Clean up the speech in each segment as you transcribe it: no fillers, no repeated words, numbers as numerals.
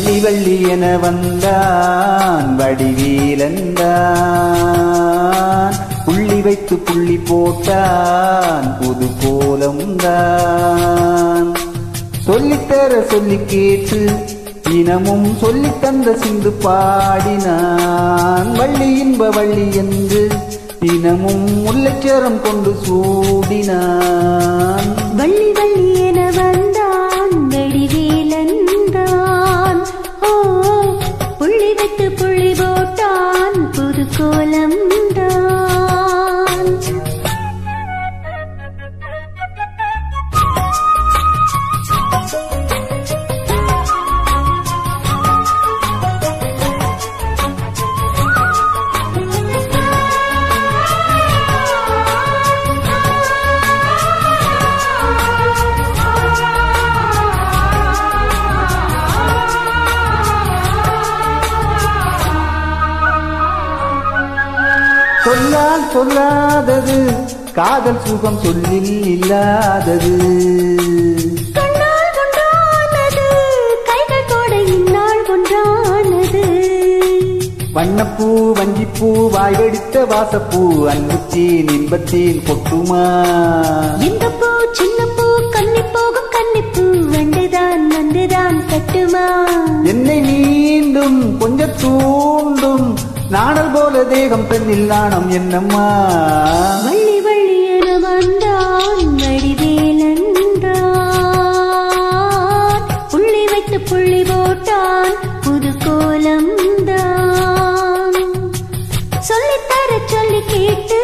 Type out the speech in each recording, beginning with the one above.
வள்ளி வள்ளி என வந்தான் வடிவேலந்தான் புள்ளி வைத்து புள்ளி போட்டான் புது கோலம்தான் சொல்லித்தர சொல்லி கேட்டு தினமும் சொல்லி தந்த சிந்து பாடினான் வள்ளி இன்ப வள்ளி என்று தினமும் முல்லைச்சரம் கொண்டு சூடினான் வள்ளி வள்ளி என வந்தான் வடிவேலந்தான் புள்ளி வைத்து புள்ளி போட்டான் புது கோலம்தான் சொல்லால் சொல்லாதது காதல் சுகம் சொல்லில் இல்லாதது கண்ணால் கொண்டானது கைகள் கூட இந்நாள் கொண்டானது வண்ணப்பூ வஞ்சிப்பூ வாய் வெடித்த வாசப்பூ அன்புத்தேன் இன்பத்தேன் பொட்டுமா இந்த பூ சின்ன பூ கன்னி போகும் கன்னிப்பூ வந்துதான் கட்டுமா என்னை மீண்டும் கொஞ்சம் தூண்டும் நாணல் போல தேகம் பெண்ணில் நாணம் என்னம்மா வள்ளி வள்ளி என வந்தான் வடிவேலந்தான் புள்ளி வைத்து புள்ளி போட்டான் புது கோலம்தான் சொல்லித்தர சொல்லி கேட்டு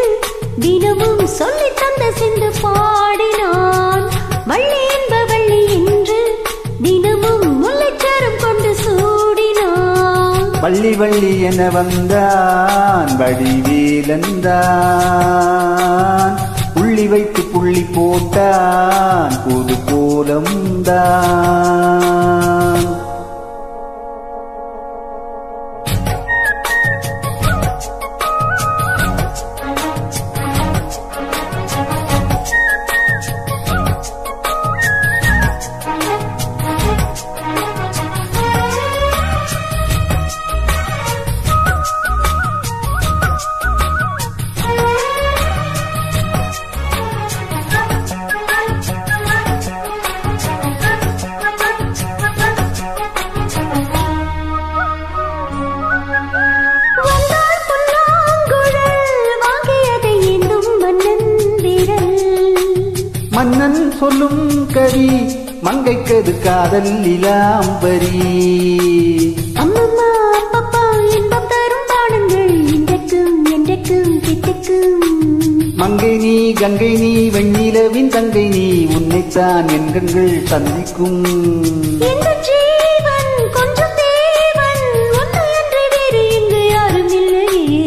தினமும் சொல்லி தந்த சிந்து பாடினான் வள்ளி என்ப வள்ளி என்று தினமும் முல்லைச்சரம் கொண்டு சூடினான் வள்ளி வள்ளி என வந்தான் வடிவேலந்தான் புள்ளி வைத்து புள்ளி போட்டான் புது கோலம்தான் மன்னன் சொல்லும் கவி மங்கைக்கது காதல் இலாம்பரி அம்மம்மா அப்பப்பா இன்பம் தரும் பாடங்கள் இன்றைக்கும் என்றைக்கும் கிட்டுக்கும் மங்கை நீ கங்கை நீ வெண்ணிலவின் தங்கை நீ உன்னைத்தான் என் கண்கள் சந்திக்கும் இந்த ஜீவன் கொஞ்சம் தேவன் ஒன்று என்று வேறு இங்கு யாரும் இல்லையே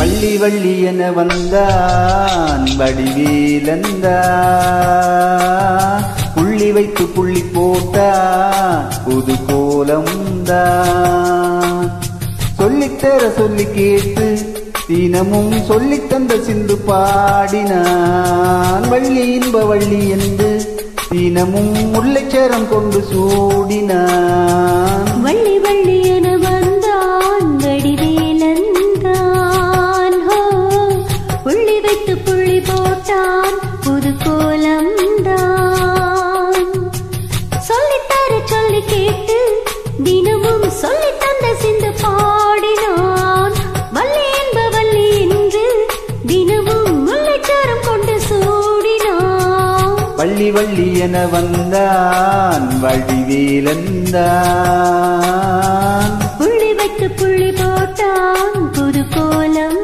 வள்ளி வள்ளி என வந்தான் வடிவேலந்தான் புள்ளி வைத்து புள்ளி போட்டான் புது கோலம்தான் சொல்லித்தர சொல்லி கேட்டு தினமும் சொல்லி தந்த சிந்து பாடினான் வள்ளி இன்ப வள்ளி என்று தினமும் முல்லைச்சரம் கொண்டு சூடினான் வள்ளி வள்ளி என வந்தான் வடிவேலந்தான் புள்ளி வைத்து புள்ளி போட்டான் புது கோலம்தான் சொல்லித்தர சொல்லி கேட்டு தினமும் சொல்லி தந்த சிந்து பாடினான் வள்ளி என்ப வள்ளி என்று தினமும் முல்லைச்சரம் கொண்டு சூடினான் வள்ளி வள்ளி என வந்தான் வடிவேலந்தான் புள்ளி வைத்து புள்ளி போட்டான் புது கோலம்